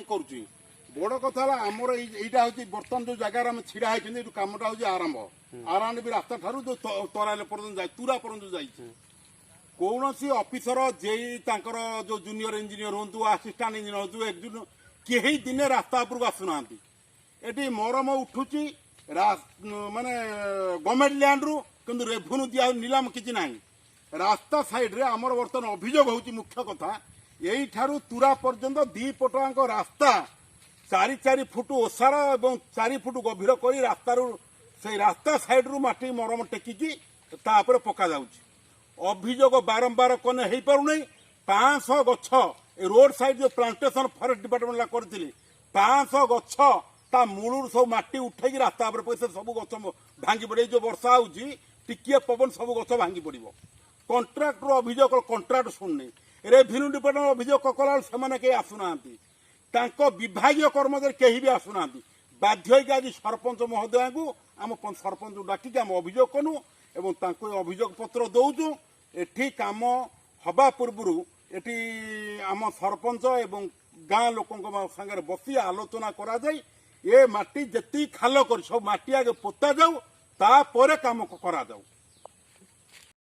କରୁଛି ବड़ कथा आमर यहाँ हूँ बर्तमान जो जगार आम छिड़ा होती कमटा हूँ आरंभ आरंभ भी रास्ता ठार जो तराइल पर्यटन जाए तुरा पर्यटन जाइए कौन अफिसर जे जो जूनियर इंजीनियर हूँ आसिस्टांट इंजीनियर हूँ एक कहीं दिने रास्ता उपरक आसुना ये मरम उठुची माने गवर्नमेंट लैंड रु किंतु रेवेन्यू दिया निलाम किसी ना रास्ता साइड रे आमर बर्तमान अभियोग होची मुख्य कथा यही ठारू तुरा पर्यंत दी पटांक रास्ता 4 फुट ओसार और 4 फुट गभीर कर रास्तार से रास्ता साइड रु माटी मरम टेकिकी तापर पका जाउची अभियोग बारंबार कने हो पारुना 500 गछ रोड साइड जो प्लांटेशन फॉरेस्ट डिपार्टमेंट करथिले 500 गछ ता मूलर सब माटी उठेकी रास्ता पर पैसे सब गछ भांगी पड़े जो वर्षा होची टिकिए पवन सब गछ भांगी पड़ो कंट्राक्टर अभियोग कंट्राक्ट शुणनी रेवेन्यू डिपार्टमेंट अभियोग कला से कहीं आसुना विभागीय कर्मचारी कहीं भी आसुना बाध्य आज सरपंच महोदय को आम सरपंच डाकिक आम अभियोग कनु एवं अभियोग पत्र दौचु एठी काम हवा पूर्व एठी आम सरपंच एवं गाँ लोकों सागर बसी आलोचना करा जाए ये माटी जी खाल कर सब माटी आगे पोता जाऊ तापर काम करा जाऊ।